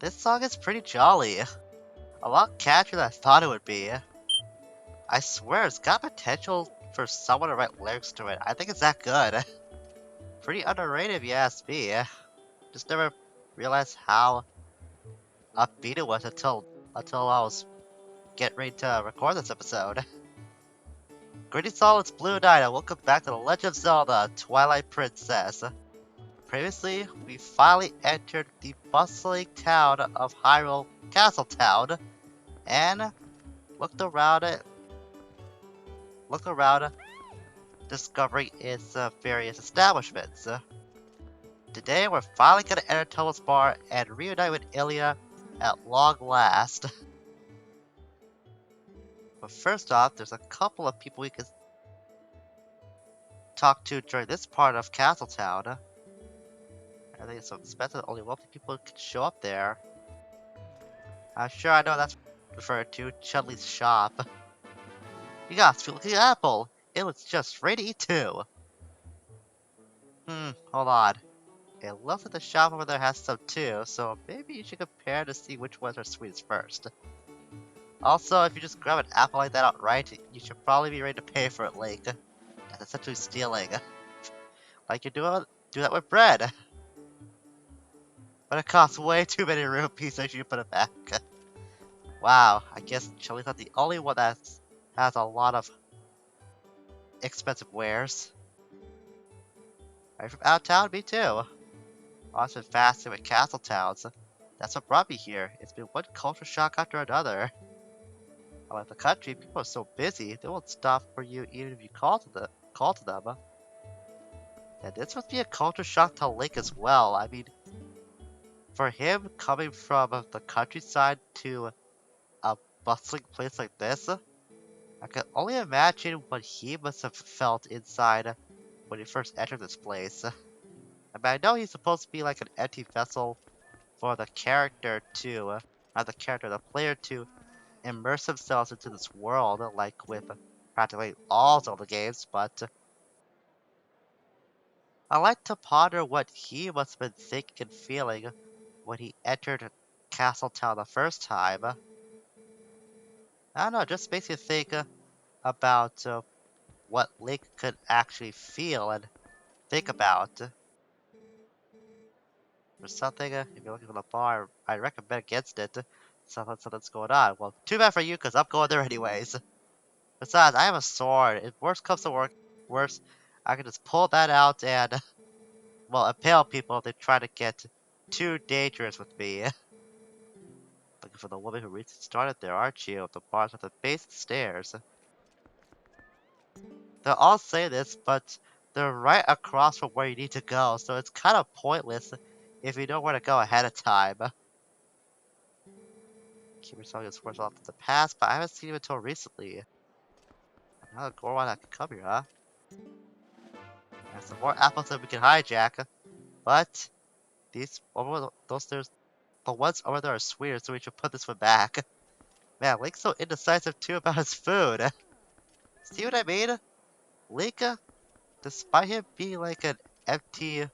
This song is pretty jolly. A lot catchier than I thought it would be. I swear it's got potential for someone to write lyrics to it. I think it's that good. Pretty underrated if you ask me. Just never realized how upbeat it was until I was getting ready to record this episode. Greetings all, it's Blue Knight and welcome back to The Legend of Zelda Twilight Princess. Previously, we finally entered the bustling town of Hyrule Castletown and looked around, discovering its various establishments. Today, we're finally gonna enter Telma's bar and reunite with Ilia at long last. But first off, there's a couple of people we can talk to during this part of Castletown. I think it's so expensive, only wealthy people can show up there. I'm sure I know that's referred to Chudley's shop. You got a sweet-looking apple! It looks just ready to eat too! Hold on. It looks like the shop over there has some too, so maybe you should compare to see which ones are sweetest first. Also, if you just grab an apple like that outright, you should probably be ready to pay for it, Link. That's essentially stealing. Like you do that with bread. But it costs way too many rupees, so you should put it back. Wow, I guess Chili's not the only one that has a lot of expensive wares. Are you from out of town? Me too. I've been fascinated with castle towns. That's what brought me here. It's been one culture shock after another. I like the country, people are so busy, they won't stop for you even if you call to them. And this must be a culture shock to Link as well. I mean, for him coming from the countryside to a bustling place like this, I can only imagine what he must have felt inside when he first entered this place. I mean, I know he's supposed to be like an empty vessel for the player to immerse themselves into this world, like with practically all Zelda games, but I like to ponder what he must have been thinking and feeling when he entered Castletown the first time. I don't know, it just makes you think about what Link could actually feel and think about. For something, if you're looking for the bar, I recommend against it. Something's going on. Well, too bad for you, because I'm going there anyways. Besides, I have a sword. If worse comes to worse, I can just pull that out and, well, impale people if they try to get too dangerous with me. Looking for the woman who recently started there, aren't you? The bar's at the base of the stairs. They'll all say this, but they're right across from where you need to go, so it's kind of pointless if you know where to go ahead of time. Keep yourself his words off to the past, but I haven't seen him until recently. Another Goron that can come here, huh? And some more apples that we can hijack. But the ones over there are sweeter, so we should put this one back. Man, Link's so indecisive too about his food. See what I mean? Link, despite him being like an empty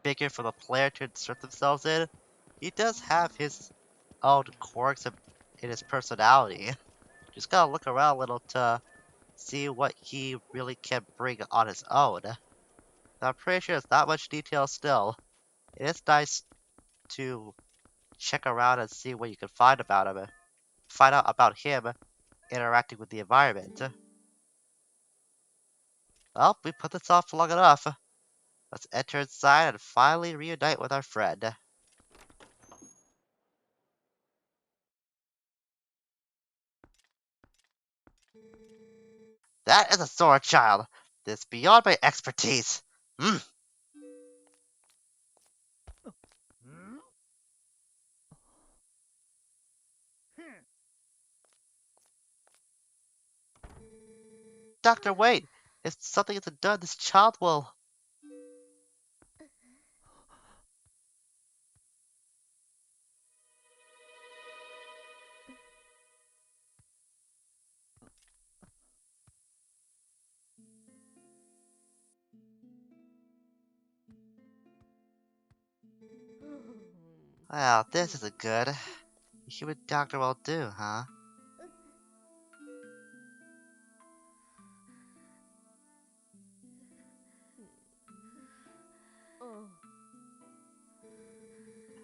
figure for the player to insert themselves in, he does have his own quirks in his personality. Just gotta look around a little to see what he really can bring on his own. I'm pretty sure it's not much detail still. It is nice to check around and see what you can find about him. Find out about him interacting with the environment. Well, we put this off long enough. Let's enter inside and finally reunite with our friend. That is a sword, child. This is beyond my expertise. Doctor, wait! If something isn't done, this child will... Well, this isn't good. A human doctor will do, huh?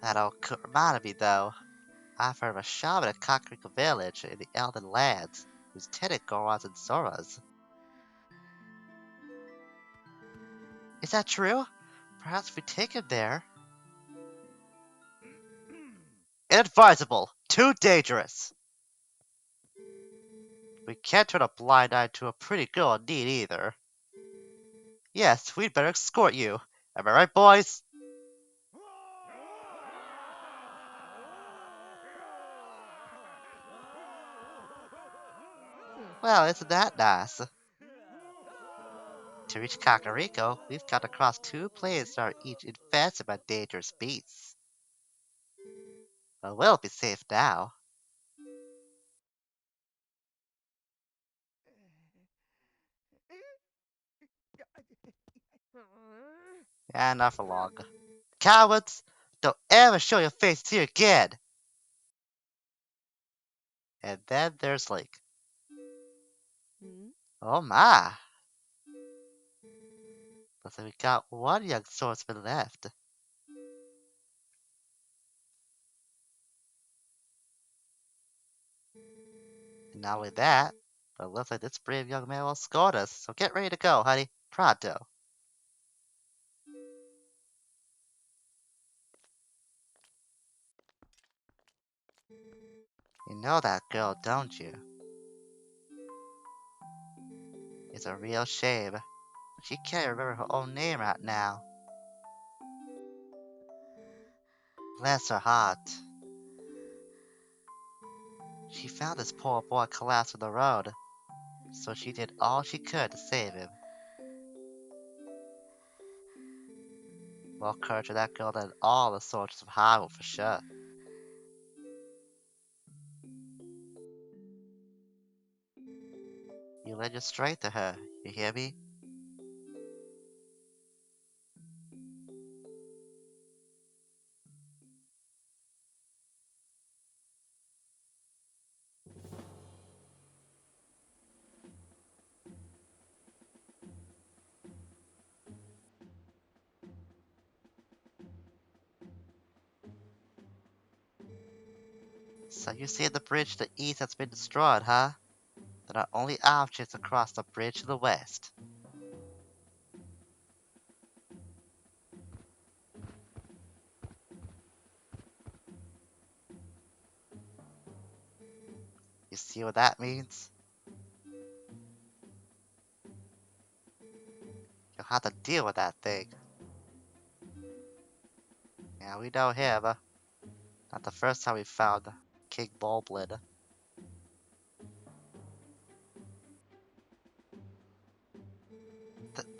That reminded me, though. I've heard of a shaman at Kakariko Village in the Elden Lands who's tended Gorons and Zoras. Is that true? Perhaps we take him there. Inadvisable! Too dangerous! We can't turn a blind eye to a pretty girl in need either. Yes, we'd better escort you. Am I right, boys? Well, isn't that nice? To reach Kakariko, we've got to cross two plains that are each infested by dangerous beasts. But we'll be safe now. And not for long. Cowards! Don't ever show your faces here again! And then there's Link. Oh my! Looks like we got one young swordsman left. And not only that, but it looks like this brave young man will escort us, so get ready to go, honey. Pronto. You know that girl, don't you? It's a real shame. She can't remember her own name right now. Bless her heart. She found this poor boy collapsed on the road, so she did all she could to save him. More courage to that girl than all the soldiers of Hyrule for sure. You lend your strength to her, you hear me? So you see the bridge to the east has been destroyed, huh? There are only options across the bridge to the west. You see what that means? You'll have to deal with that thing. Yeah, we know him. Not the first time we found King Bulblin.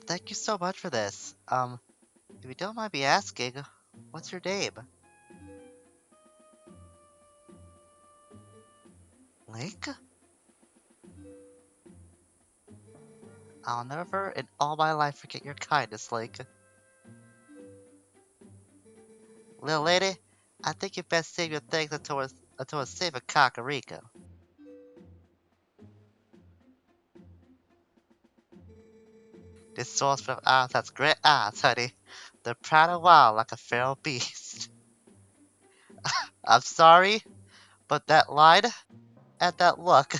Thank you so much for this. If you don't mind me asking, what's your name? Link? I'll never in all my life forget your kindness, Link. Little lady, I think you best save your thanks until we're safe at Kakariko. This swordsman of ours has great eyes, honey. They're proud and wild like a feral beast. I'm sorry, but that line and that look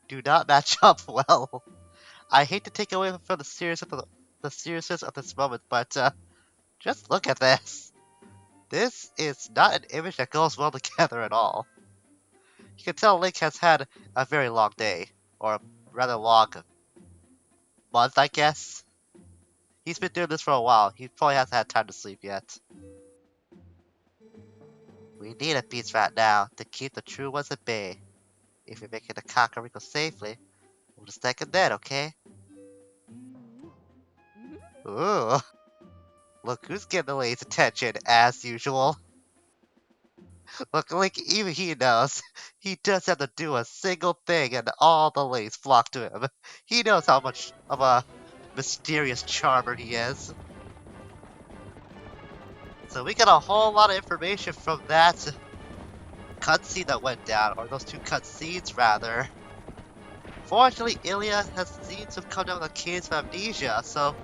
do not match up well. I hate to take away from the seriousness of this moment, but just look at this. This is not an image that goes well together at all. You can tell Link has had a very long day, or a rather long month, I guess. He's been doing this for a while. He probably hasn't had time to sleep yet. We need a peace right now to keep the true ones at bay. If we make it to Kakariko safely, we'll just take him then, okay? Ooh, look who's getting the lady's attention, as usual. Look, like, even he knows. He doesn't have to do a single thing and all the ladies flock to him. He knows how much of a mysterious charmer he is. So we got a whole lot of information from that cutscene that went down, or those 2 cutscenes rather. Fortunately, Ilya has seems to have come down with a case of amnesia, so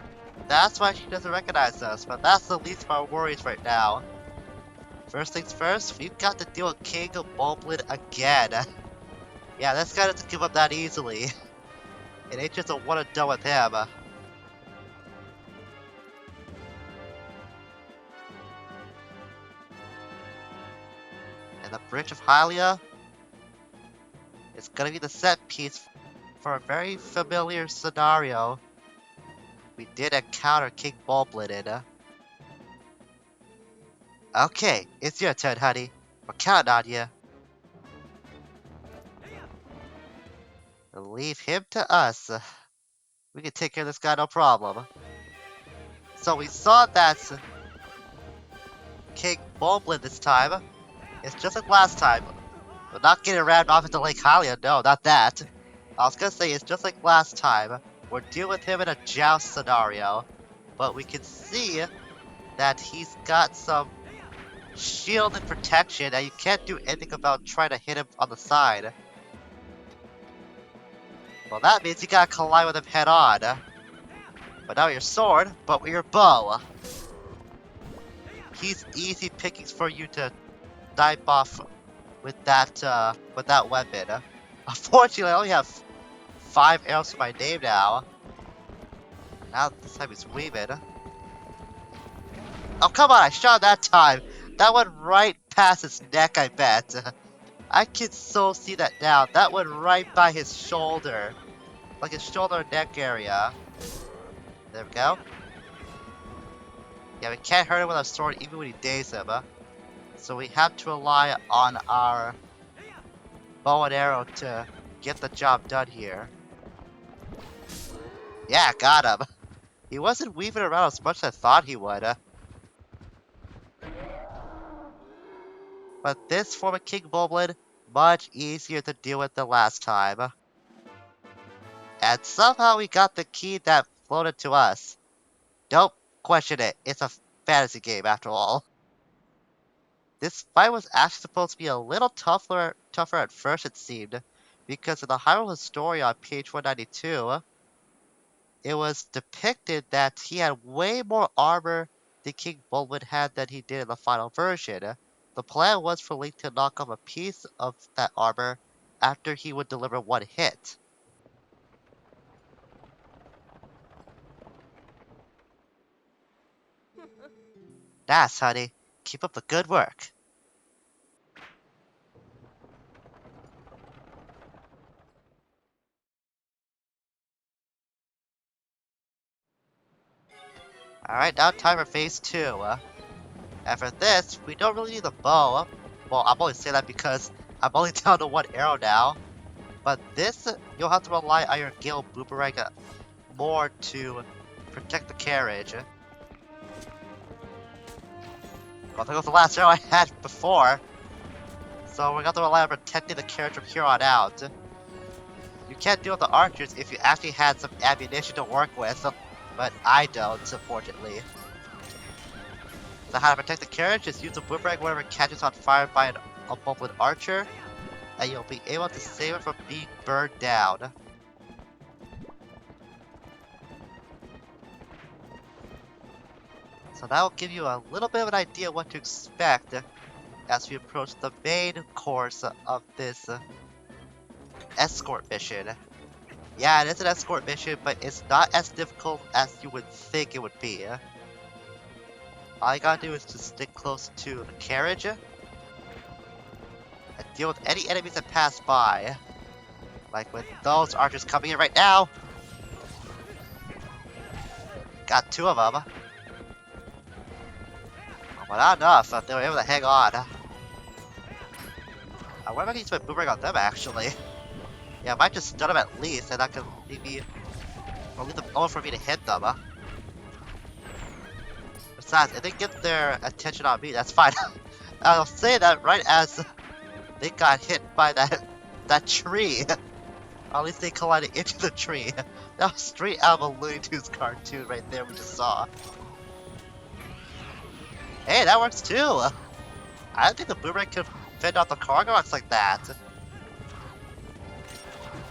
that's why she doesn't recognize us, but that's the least of our worries right now. First things first, we've got to deal with King Bulblin again. Yeah, this guy doesn't give up that easily. It ain't just a one and done with him. And the Bridge of Hylia is gonna be the set piece for a very familiar scenario we did encounter King Bulblin in. Okay, it's your turn, honey. We're counting on you. Leave him to us. We can take care of this guy, no problem. So we saw that King Bulblin this time. It's just like last time. We're not getting rammed off into Lake Hylia, no, not that. I was gonna say, it's just like last time. We're dealing with him in a joust scenario. But we can see that he's got some shield and protection, and you can't do anything about trying to hit him on the side. Well, that means you gotta collide with him head on. But not with your sword, but with your bow. He's easy pickings for you to dive off with that weapon. Unfortunately, I only have 5 arrows to my name now. Now this time he's weaving. Oh, come on, I shot that time. That went right past his neck, I bet. I can so see that now. That went right by his shoulder. Like his shoulder and neck area. There we go. Yeah, we can't hurt him with our sword even when he dazes him. So we have to rely on our bow and arrow to get the job done here. Yeah, got him. He wasn't weaving around as much as I thought he would. But this form of King Bulblin, much easier to deal with than last time. And somehow we got the key that floated to us. Don't question it, it's a fantasy game after all. This fight was actually supposed to be a little tougher at first, it seemed, because in the Hyrule Historia on page 192, it was depicted that he had way more armor than King Bulblin had than he did in the final version. The plan was for Link to knock off a piece of that armor after he would deliver one hit. Nice, honey. Keep up the good work. Alright, now time for phase 2. And for this, we don't really need the bow. Well, I'm only saying that because I'm only down to 1 arrow now. But this, you'll have to rely on your Gale Boomerang more to protect the carriage. Well, there goes the last arrow I had before. So we're going to have to rely on protecting the carriage from here on out. You can't deal with the archers if you actually had some ammunition to work with. But I don't, unfortunately. So how to protect the carriage is use the boomerang whenever it catches on fire by a Bulblin archer, and you'll be able to save it from being burned down. So that will give you a little bit of an idea what to expect as we approach the main course of this escort mission. Yeah, it is an escort mission, but it's not as difficult as you would think it would be. All you gotta do is to stick close to the carriage and deal with any enemies that pass by. Like with those archers coming in right now. Got 2 of them. But not enough, they were able to hang on. I wonder if I can use my boomerang on them actually. Yeah, I might just stun them at least, and that could maybe leave them over for me to hit them. Besides, if they get their attention on me, that's fine. I'll say that right as they got hit by that tree. Or at least they collided into the tree. That was straight out of a Looney Tunes cartoon right there we just saw. Hey, that works too! I don't think the boomerang could fend off the cargo rocks like that.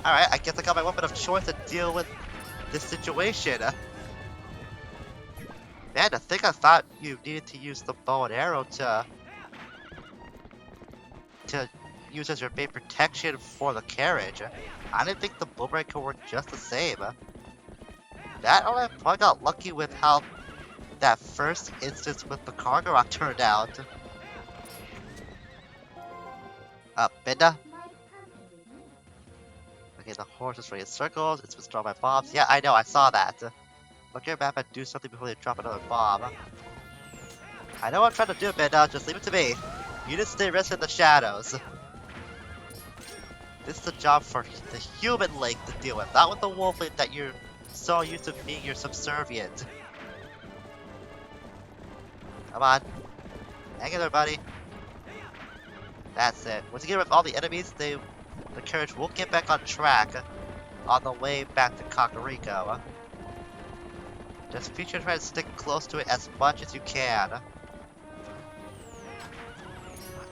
Alright, I guess I got my weapon of choice to deal with this situation. Man, I think I thought you needed to use the bow and arrow to use as your main protection for the carriage. I didn't think the boomerang could work just the same. That or I probably got lucky with how that first instance with the cargo rock turned out. Binda? Okay, the horse is running in circles, it's been struck by bombs. Yeah, I know, I saw that. Look at your map and do something before they drop another bomb. I know what I'm trying to do, Binda, just leave it to me. You just stay rested in the shadows. This is a job for the human Link to deal with, not with the wolf Link that you're so used to being your subservient. Come on. Hang in there, buddy. That's it. Once you get rid of all the enemies, the carriage will get back on track on the way back to Kakariko. Just be sure to try to stick close to it as much as you can.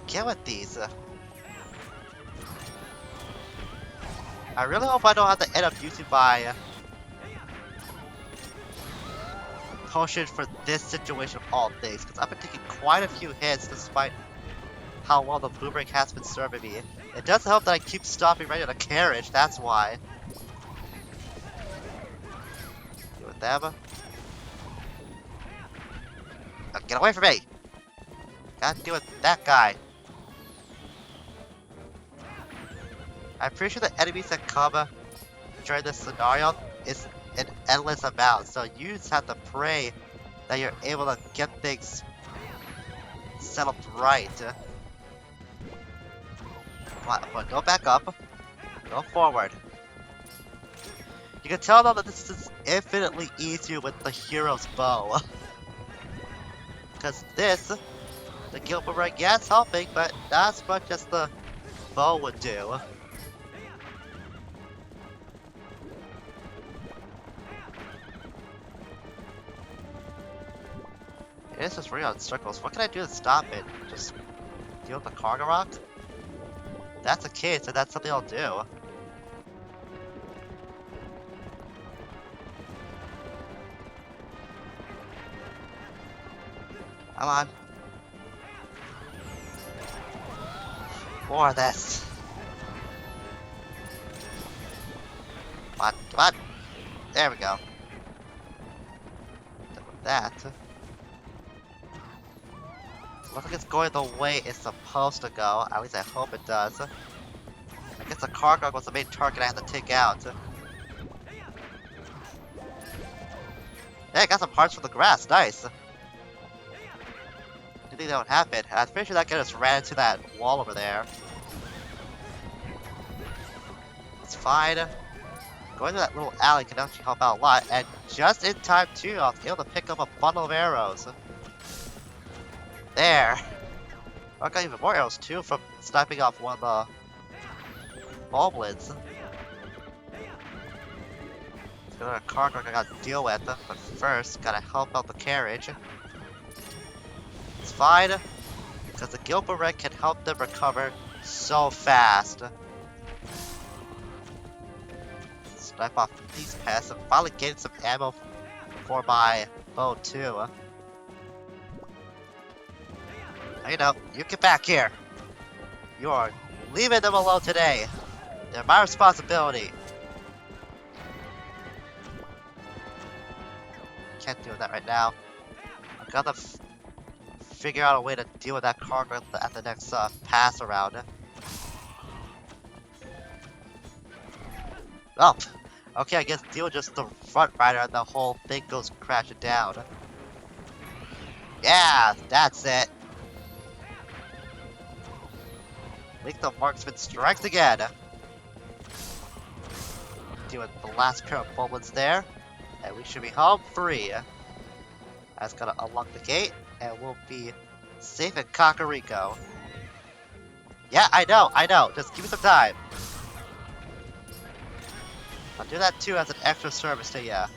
Get with these. I really hope I don't have to end up using my potion for this situation of all things, because I've been taking quite a few hits despite how well the boomerang has been serving me. It does help that I keep stopping right at a carriage, that's why. Deal with them. Oh, get away from me! Gotta deal with that guy. I'm pretty sure the enemies that come during this scenario is an endless amount, so you just have to pray that you're able to get things settled right. But go back up, go forward. You can tell though that this is infinitely easier with the hero's bow. Because this, the guild boomerang, yeah, it's helping, but not as much as the bow would do. It's just running out in circles. What can I do to stop it? Just deal with the cargo rock? If that's the case, then that's something I'll do. Come on. More of this. Come on. There we go. Done with that. Looks like it's going the way it's supposed to go. At least I hope it does. I guess the cargo was the main target I had to take out. Hey, I got some parts from the grass. Nice. Didn't think that would happen. I'm pretty sure that guy just ran into that wall over there. It's fine. Going to that little alley can actually help out a lot. And just in time too, I was able to pick up a bundle of arrows. There. I got even more arrows too from sniping off one of the boblins. There's another cargo I gotta deal with, but first gotta help out the carriage. It's fine, because the guild boomerang can help them recover so fast. Snipe off these pests and finally getting some ammo for my bow too. You know, you get back here. You are leaving them alone today. They're my responsibility. Can't do that right now. I gotta figure out a way to deal with that cargo at the next pass around. Oh, okay, I guess deal with just the front rider and the whole thing goes crashing down. Yeah, that's it. Make the marksman strikes again. Deal with the last pair of bullets there, and we should be home free. That's gonna unlock the gate, and we'll be safe in Kakariko. Yeah, I know. Just give me some time. I'll do that too as an extra service to ya.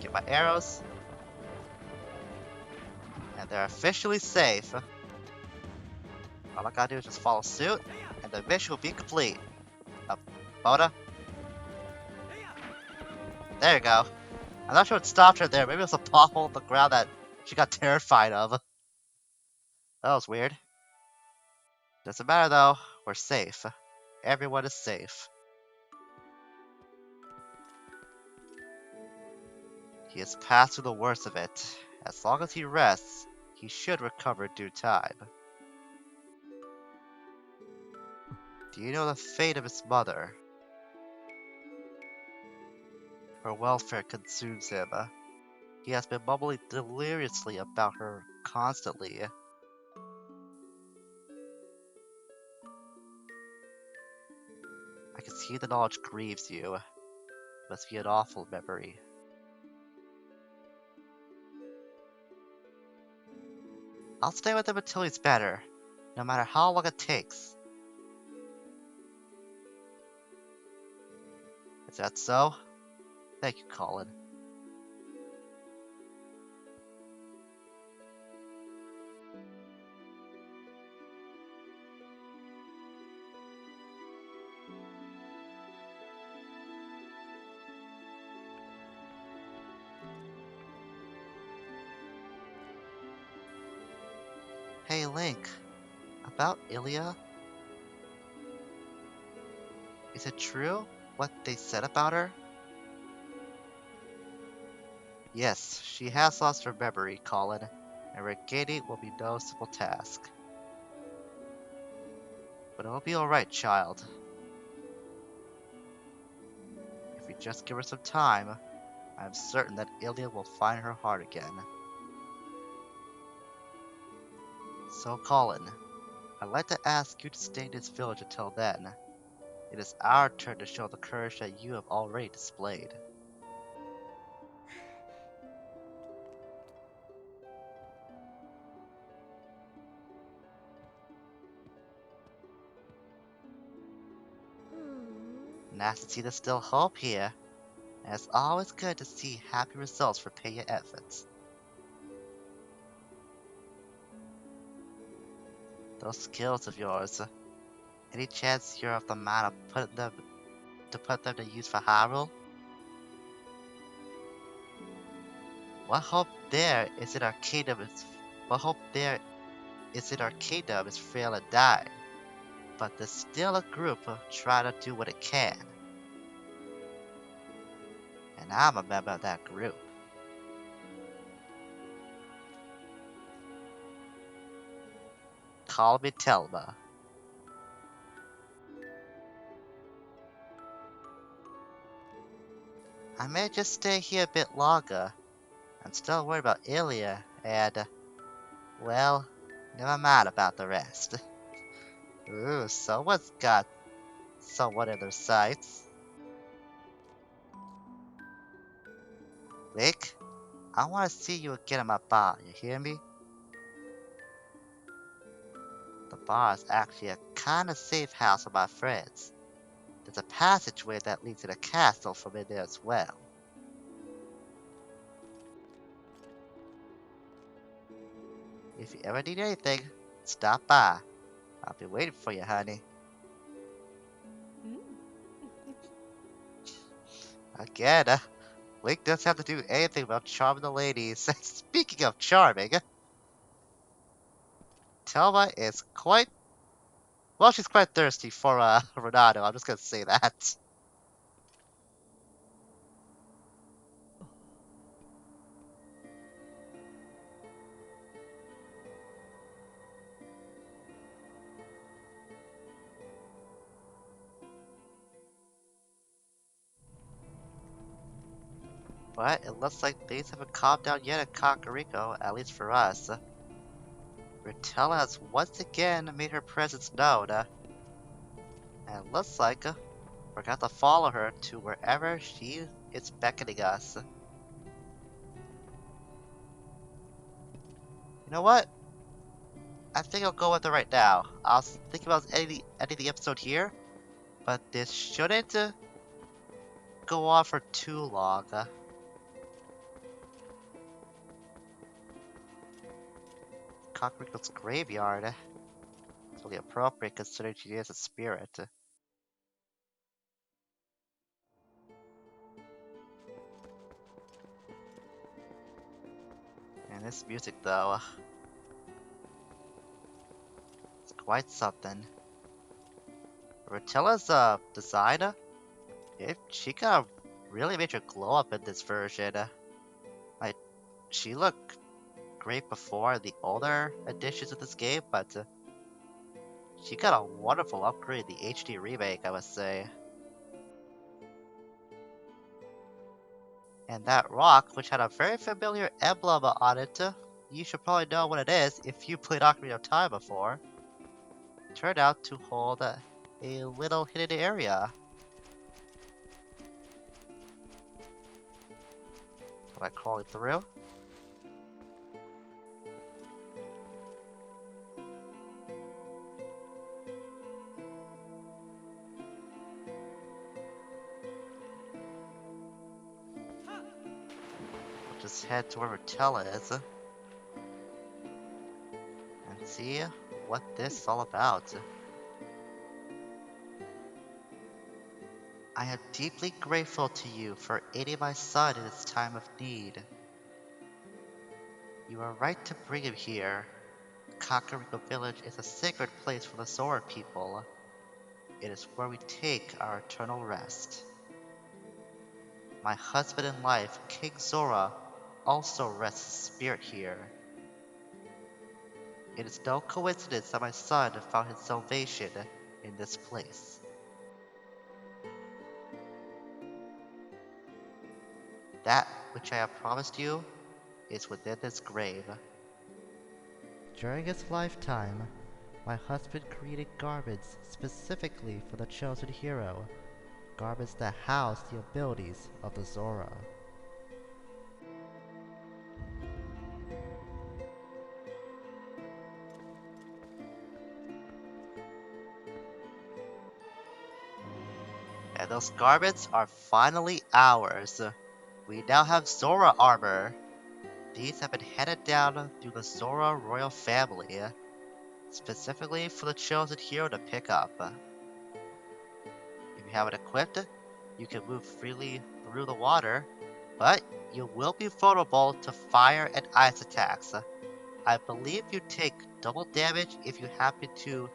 Get my arrows. And They're officially safe. All I gotta do is just follow suit, and the mission will be complete. Boda? There you go. I'm not sure what stopped her there. Maybe it was a pothole on the ground that she got terrified of. That was weird. Doesn't matter though. We're safe. Everyone is safe. He has passed through the worst of it. As long as he rests, he should recover in due time. Do you know the fate of his mother? Her welfare consumes him. He has been mumbling deliriously about her constantly. I can see the knowledge grieves you. Must be an awful memory. I'll stay with him until he's better, no matter how long it takes. Is that so? Thank you, Colin. Hey, Link. About Ilya? Is it true what they said about her? Yes, she has lost her memory, Colin, and regaining will be no simple task. But it'll be alright, child. If we just give her some time, I'm certain that Ilya will find her heart again. So, Colin, I'd like to ask you to stay in this village until then. It is our turn to show the courage that you have already displayed. Nice to see there's still hope here. And it's always good to see happy results for paying your efforts. Those skills of yours, any chance you're of the mind of put them to use for Hyrule? What hope there is in our kingdom is what hope there is in our kingdom is frail and dying. But there's still a group trying to do what it can. And I'm a member of that group. Call me Telma. I may just stay here a bit longer. I'm still worried about Ilya and, well, never mind about the rest. Ooh, someone's got someone in their sights. Link, I want to see you again at my bar, you hear me? The bar is actually a kind of safe house for my friends. There's a passageway that leads to the castle from in there as well. If you ever need anything, stop by. I'll be waiting for you, honey. Again, Link doesn't have to do anything about charming the ladies. Speaking of charming, Telma is quite... Well, she's quite thirsty for Renato. I'm just gonna say that. But it looks like things haven't calmed down yet at Kakariko, at least for us. Rotella has once again made her presence known, and it looks like we're gonna have to follow her to wherever she is beckoning us. You know what? I think I'll go with it right now. I was thinking about ending the episode here, but this shouldn't go on for too long. Kakariko's graveyard. It's really appropriate considering she is a spirit. And this music, though, it's quite something. Ratella's design, she got a really major glow up in this version. Like, she looked great before the older editions of this game, but she got a wonderful upgrade in the HD remake, I must say. And that rock, which had a very familiar emblem on it, you should probably know what it is if you played Ocarina of Time before, turned out to hold a little hidden area. Am I crawling through? Just head to where Tella is and see what this is all about. I am deeply grateful to you for aiding my son in his time of need. You are right to bring him here. Kakariko Village is a sacred place for the Zora people. It is where we take our eternal rest. My husband in life, King Zora, also rests his spirit here. It is no coincidence that my son found his salvation in this place. That which I have promised you is within this grave. During his lifetime, my husband created garments specifically for the chosen hero, garments that house the abilities of the Zora. And those garments are finally ours. We now have Zora armor. These have been handed down through the Zora royal family, specifically for the chosen hero to pick up. If you have it equipped, you can move freely through the water, but you will be vulnerable to fire and ice attacks. I believe you take double damage if you happen to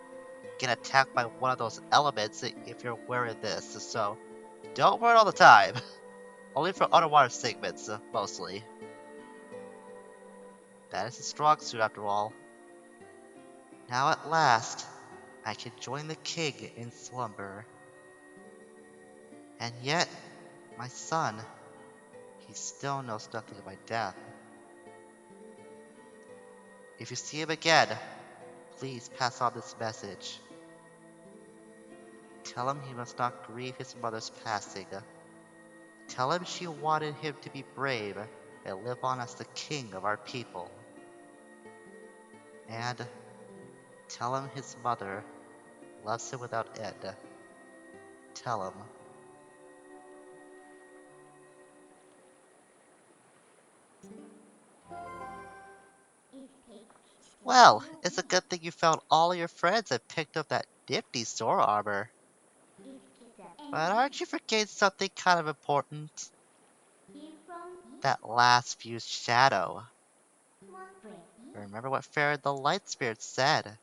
get attacked by one of those elements if you're wearing this, so don't wear it all the time. Only for underwater segments, mostly. That is a strong suit after all. Now at last, I can join the king in slumber. And yet, my son, he still knows nothing of my death. If you see him again, please pass on this message. Tell him he must not grieve his mother's passing. Tell him she wanted him to be brave and live on as the king of our people. And tell him his mother loves him without end. Tell him. Well, it's a good thing you found all of your friends and picked up that nifty Zora armor. But aren't you forgetting something kind of important? That last fused shadow. Remember what Farron the Light Spirit said?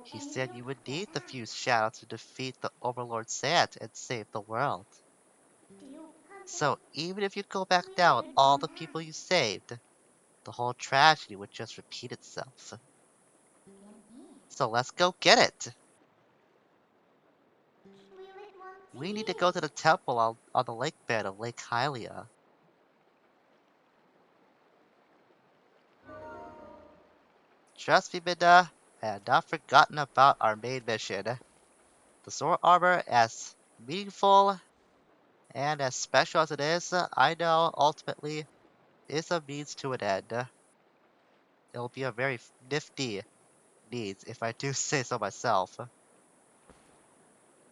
He said you would need the fused shadow to defeat the Overlord Sand and save the world. So even if you go back down with all the people you saved, the whole tragedy would just repeat itself. So let's go get it! We need to go to the temple on the lake bed of Lake Hylia. Trust me, Midna, I have not forgotten about our main mission. The sword armor, as meaningful and as special as it is, I know ultimately is a means to an end. It'll be a very nifty means, if I do say so myself.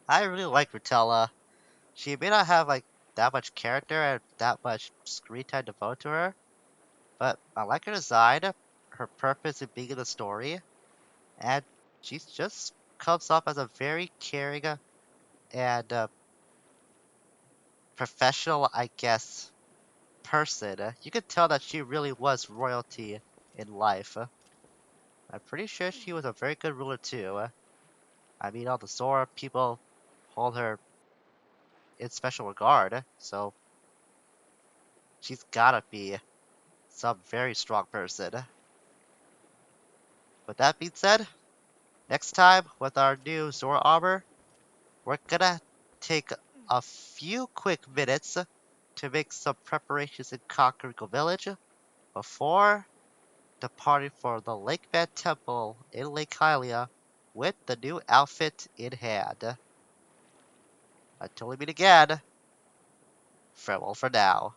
I really like Rutella. She may not have like that much character and that much screen time devoted to her, but I like her design. her purpose in being in the story, and she just comes off as a very caring and professional, I guess, person. You could tell that she really was royalty in life. I'm pretty sure she was a very good ruler too. I mean, all the Sora people hold her in special regard, so she's gotta be some very strong person. With that being said, next time with our new Zora armor, we're gonna take a few quick minutes to make some preparations in Kakariko Village before departing for the Lake Man Temple in Lake Hylia with the new outfit in hand. Until we meet again, farewell for now.